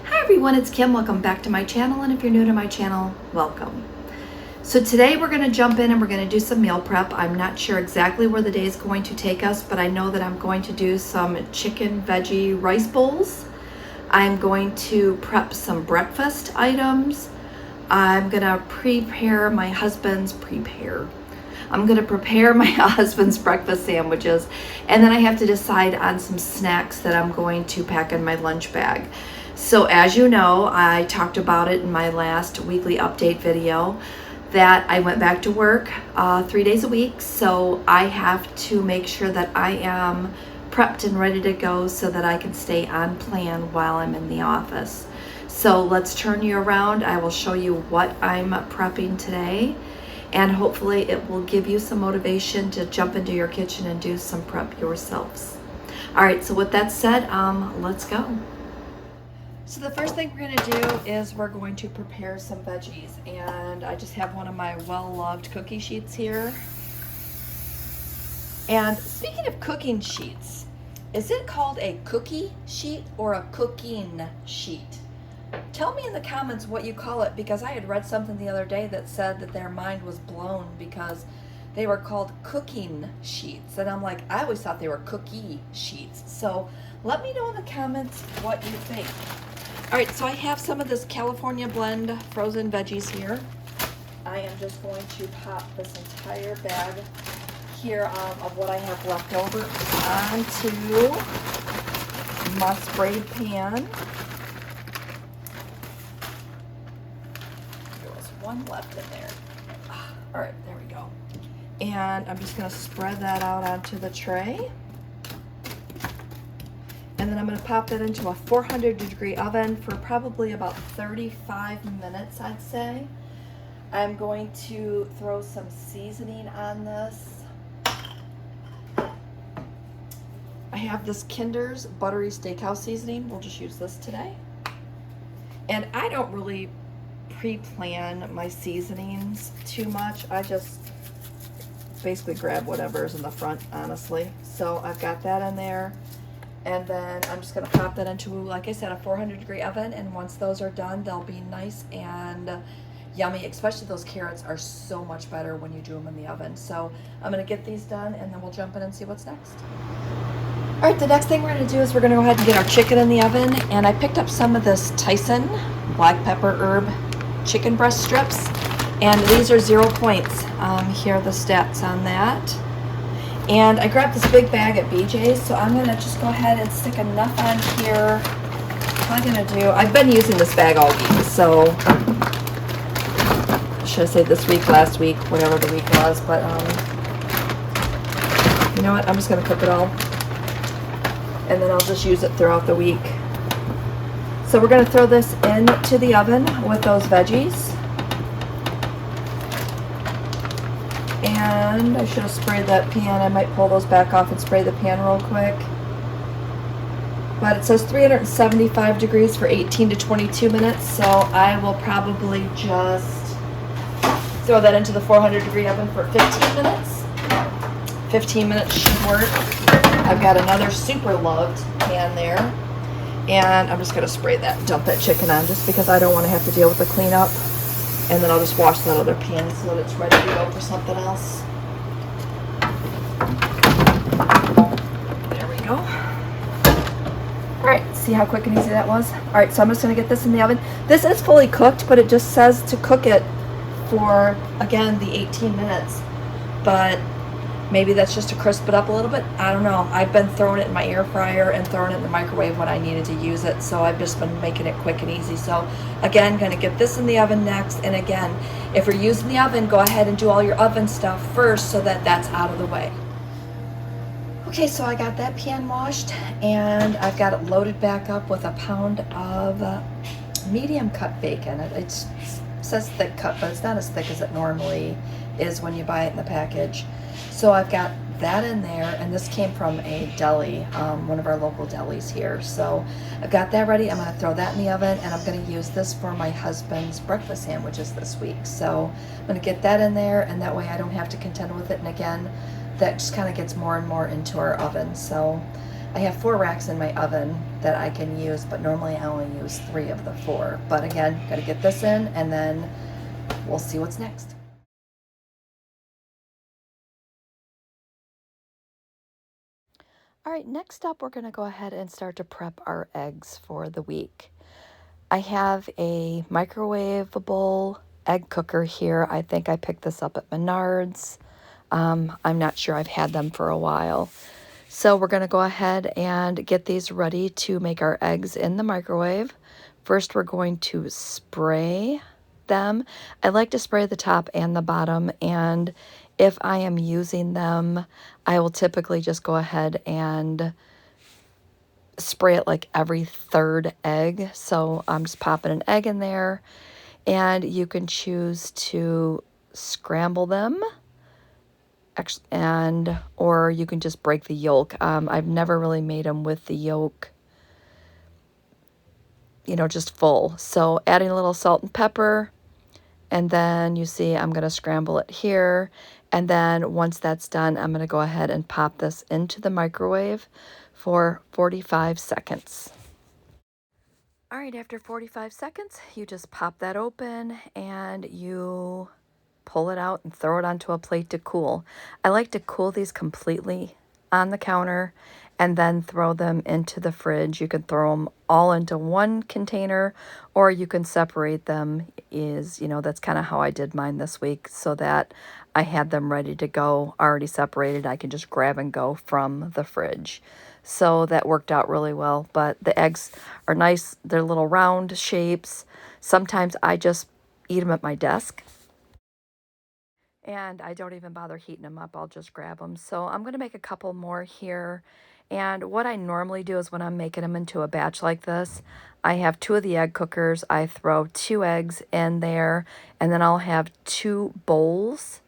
Hi everyone, it's Kim. Welcome back to my channel, and if you're new to my channel, welcome. So today we're going to jump in and we're going to do some meal prep. I'm not sure exactly where the day is going to take us, but I know that I'm going to do some chicken veggie rice bowls. I'm going to prep some breakfast items. I'm going to prepare my husband's breakfast sandwiches, and then I have to decide on some snacks that I'm going to pack in my lunch bag. So as you know, I talked about it in my last weekly update video that I went back to work 3 days a week. So I have to make sure that I am prepped and ready to go so that I can stay on plan while I'm in the office. So let's turn you around. I will show you what I'm prepping today, and hopefully it will give you some motivation to jump into your kitchen and do some prep yourselves. All right, so with that said, let's go. So the first thing we're going to do is we're going to prepare some veggies, and I just have one of my well-loved cookie sheets here. And speaking of cooking sheets, is it called a cookie sheet or a cooking sheet? Tell me in the comments what you call it, because I had read something the other day that said that their mind was blown because they were called cooking sheets. And I'm like, I always thought they were cookie sheets. So let me know in the comments what you think. All right, so I have some of this California blend frozen veggies here. I am just going to pop this entire bag here of what I have left over onto my sprayed pan. There was one left in there. All right, there we go. And I'm just gonna spread that out onto the tray. And then I'm going to pop that into a 400-degree oven for probably about 35 minutes, I'd say. I'm going to throw some seasoning on this. I have this Kinder's Buttery Steakhouse seasoning. We'll just use this today. And I don't really pre-plan my seasonings too much. I just basically grab whatever's in the front, honestly. So I've got that in there. And then I'm just gonna pop that into, like I said, a 400-degree oven. And once those are done, they'll be nice and yummy. Especially those carrots are so much better when you do them in the oven. So I'm gonna get these done, and then we'll jump in and see what's next. All right, the next thing we're gonna do is we're gonna go ahead and get our chicken in the oven. And I picked up some of this Tyson black pepper herb chicken breast strips. And these are 0 points. Here are the stats on that. And I grabbed this big bag at BJ's, so I'm gonna just go ahead and stick enough on here. What I'm gonna do, I've been using this bag all week, so should I say this week, last week, whatever the week was, but you know what, I'm just gonna cook it all, and then I'll just use it throughout the week. So we're gonna throw this into the oven with those veggies. And I should have sprayed that pan. I might pull those back off and spray the pan real quick. But it says 375 degrees for 18 to 22 minutes, so I will probably just throw that into the 400-degree oven for 15 minutes. 15 minutes should work. I've got another super loved pan there, and I'm just going to spray that and dump that chicken on just because I don't want to have to deal with the cleanup. And then I'll just wash that other pan so that it's ready to go for something else. There we go. All right, see how quick and easy that was? All right, so I'm just gonna get this in the oven. This is fully cooked, but it just says to cook it for, again, the 18 minutes. But maybe that's just to crisp it up a little bit. I don't know. I've been throwing it in my air fryer and throwing it in the microwave when I needed to use it. So I've just been making it quick and easy. So again, gonna get this in the oven next. And again, if you're using the oven, go ahead and do all your oven stuff first so that that's out of the way. Okay, so I got that pan washed, and I've got it loaded back up with a pound of medium cut bacon. It says thick cut, but it's not as thick as it normally is when you buy it in the package. So I've got that in there, and this came from a deli, one of our local delis here. So I've got that ready. I'm going to throw that in the oven, and I'm going to use this for my husband's breakfast sandwiches this week. So I'm going to get that in there, and that way I don't have to contend with it. And again, that just kind of gets more and more into our oven. So I have 4 racks in my oven that I can use, but normally I only use 3 of the 4. But again, gotta get this in and then we'll see what's next. All right, next up, we're gonna go ahead and start to prep our eggs for the week. I have a microwavable egg cooker here. I think I picked this up at Menards. I'm not sure, I've had them for a while. So we're going to go ahead and get these ready to make our eggs in the microwave. First, we're going to spray them. I like to spray the top and the bottom, and if I am using them, I will typically just go ahead and spray it like every third egg. So I'm just popping an egg in there, and you can choose to scramble them, and or you can just break the yolk. I've never really made them with the yolk, just full. So adding a little salt and pepper, and then you see I'm going to scramble it here. And then once that's done, I'm going to go ahead and pop this into the microwave for 45 seconds. All right, after 45 seconds, you just pop that open and you pull it out and throw it onto a plate to cool. I like to cool these completely on the counter and then throw them into the fridge. You can throw them all into one container, or you can separate them. That's kind of how I did mine this week, so that I had them ready to go, already separated. I can just grab and go from the fridge. So that worked out really well. But the eggs are nice. They're little round shapes. Sometimes I just eat them at my desk, and I don't even bother heating them up. I'll just grab them. So I'm going to make a couple more here. And what I normally do is when I'm making them into a batch like this, I have 2 of the egg cookers. I throw 2 eggs in there, and then I'll have 2 bowls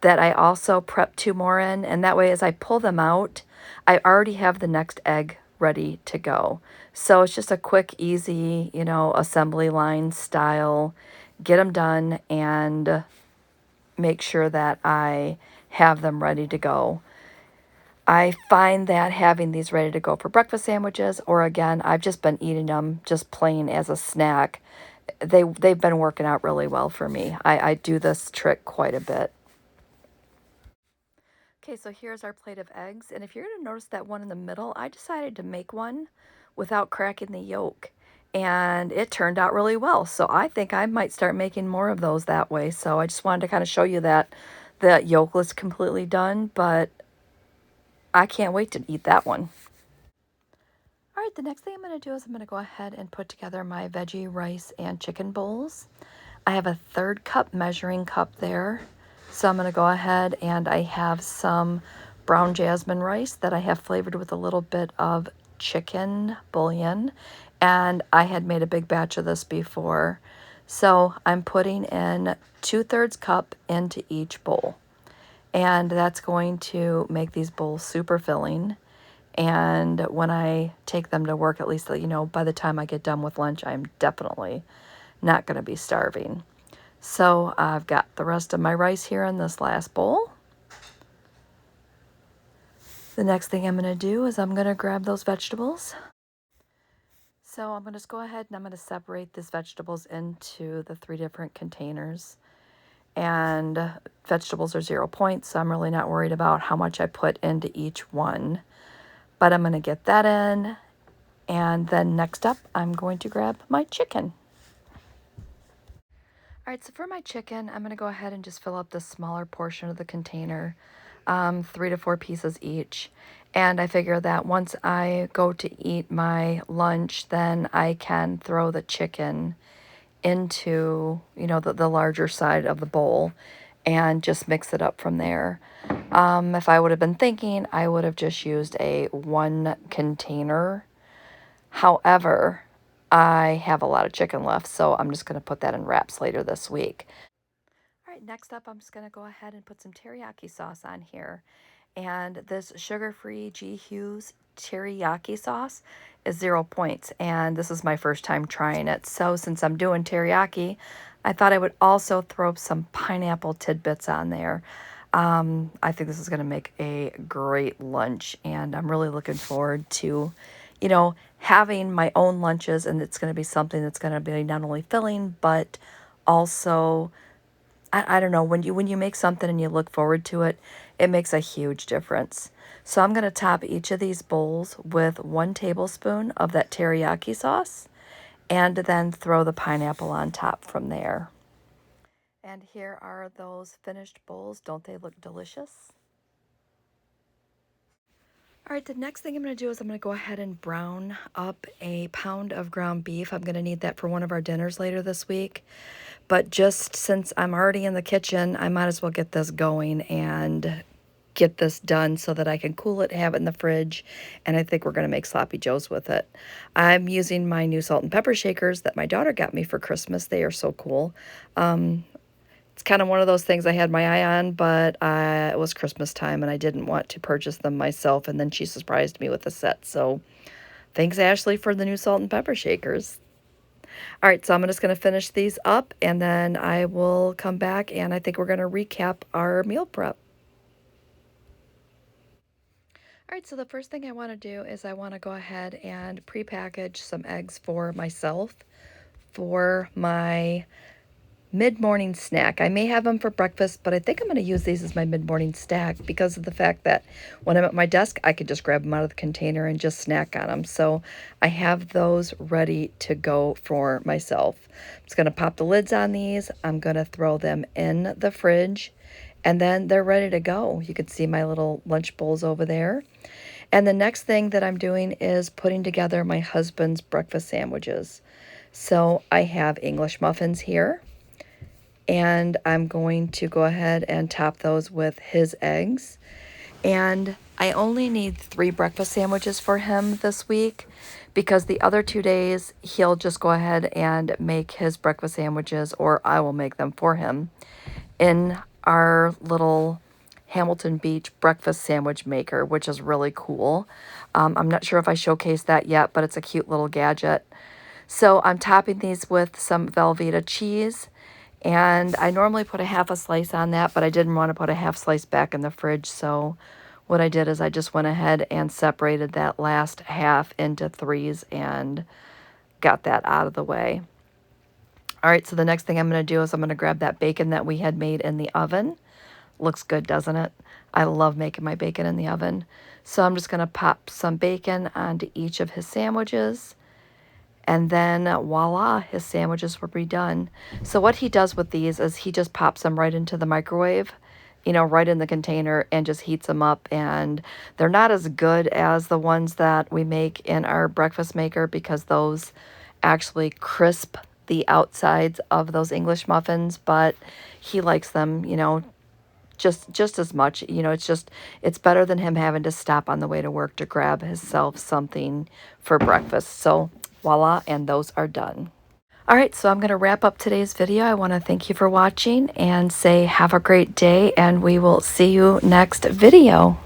that I also prep 2 more in. And that way, as I pull them out, I already have the next egg ready to go. So it's just a quick, easy, assembly line style. Get them done and make sure that I have them ready to go. I find that having these ready to go for breakfast sandwiches, or again, I've just been eating them just plain as a snack, they've been working out really well for me. I do this trick quite a bit. Okay, so here's our plate of eggs, and if you're going to notice that one in the middle, I decided to make one without cracking the yolk, and it turned out really well. So I think I might start making more of those that way. So I just wanted to kind of show you that the yolk was completely done, but I can't wait to eat that one. All right, the next thing I'm going to do is I'm going to go ahead and put together my veggie, rice, and chicken bowls. I have a 1/3 cup measuring cup there. So I'm going to go ahead, and I have some brown jasmine rice that I have flavored with a little bit of chicken bouillon. And I had made a big batch of this before. So I'm putting in 2/3 cup into each bowl. And that's going to make these bowls super filling. And when I take them to work, at least, by the time I get done with lunch, I'm definitely not going to be starving. So I've got the rest of my rice here in this last bowl. The next thing I'm going to do is I'm going to grab those vegetables. So I'm going to just go ahead and I'm going to separate these vegetables into the 3 different containers. And vegetables are 0 points, so I'm really not worried about how much I put into each one. But I'm going to get that in. And then next up, I'm going to grab my chicken. All right, so for my chicken, I'm going to go ahead and just fill up the smaller portion of the container, 3 to 4 pieces each. And I figure that once I go to eat my lunch, then I can throw the chicken into, the larger side of the bowl and just mix it up from there. If I would have been thinking, I would have just used a 1 container. However, I have a lot of chicken left, so I'm just going to put that in wraps later this week. All right, next up, I'm just going to go ahead and put some teriyaki sauce on here. And this sugar-free G. Hughes teriyaki sauce is 0 points, and this is my first time trying it. So since I'm doing teriyaki, I thought I would also throw some pineapple tidbits on there. I think this is going to make a great lunch, and I'm really looking forward to, you know, having my own lunches, and it's going to be something that's going to be not only filling, but also, I don't know, when you make something and you look forward to it, it makes a huge difference. So I'm going to top each of these bowls with 1 tablespoon of that teriyaki sauce, and then throw the pineapple on top from there. And here are those finished bowls. Don't they look delicious? All right, the next thing I'm going to do is I'm going to go ahead and brown up a pound of ground beef. I'm going to need that for one of our dinners later this week. But just since I'm already in the kitchen, I might as well get this going and get this done so that I can cool it, have it in the fridge, and I think we're going to make sloppy joes with it. I'm using my new salt and pepper shakers that my daughter got me for Christmas. They are so cool. It's kind of one of those things I had my eye on, but it was Christmas time and I didn't want to purchase them myself, and then she surprised me with a set. So thanks, Ashley, for the new salt and pepper shakers. All right, so I'm just going to finish these up, and then I will come back, and I think we're going to recap our meal prep. All right, so the first thing I want to do is I want to go ahead and prepackage some eggs for myself for my mid-morning snack. I may have them for breakfast, but I think I'm going to use these as my mid-morning snack because of the fact that when I'm at my desk, I can just grab them out of the container and just snack on them. So I have those ready to go for myself. I'm just going to pop the lids on these. I'm going to throw them in the fridge, and then they're ready to go. You can see my little lunch bowls over there. And the next thing that I'm doing is putting together my husband's breakfast sandwiches. So I have English muffins here, and I'm going to go ahead and top those with his eggs. And I only need 3 breakfast sandwiches for him this week because the other 2 days he'll just go ahead and make his breakfast sandwiches, or I will make them for him in our little Hamilton Beach breakfast sandwich maker, which is really cool. I'm not sure if I showcased that yet, but it's a cute little gadget. So I'm topping these with some Velveeta cheese, and I normally put a half a slice on that, but I didn't want to put a half slice back in the fridge. So what I did is I just went ahead and separated that last half into 3s and got that out of the way. All right, so the next thing I'm going to do is I'm going to grab that bacon that we had made in the oven. Looks good, doesn't it? I love making my bacon in the oven. So I'm just going to pop some bacon onto each of his sandwiches. And then voila, his sandwiches will be done. So what he does with these is he just pops them right into the microwave, you know, right in the container, and just heats them up. And they're not as good as the ones that we make in our breakfast maker because those actually crisp the outsides of those English muffins, but he likes them, you know, just as much. You know, it's better than him having to stop on the way to work to grab himself something for breakfast. So voila, and those are done. All right, so I'm going to wrap up today's video. I want to thank you for watching and say have a great day, and we will see you next video.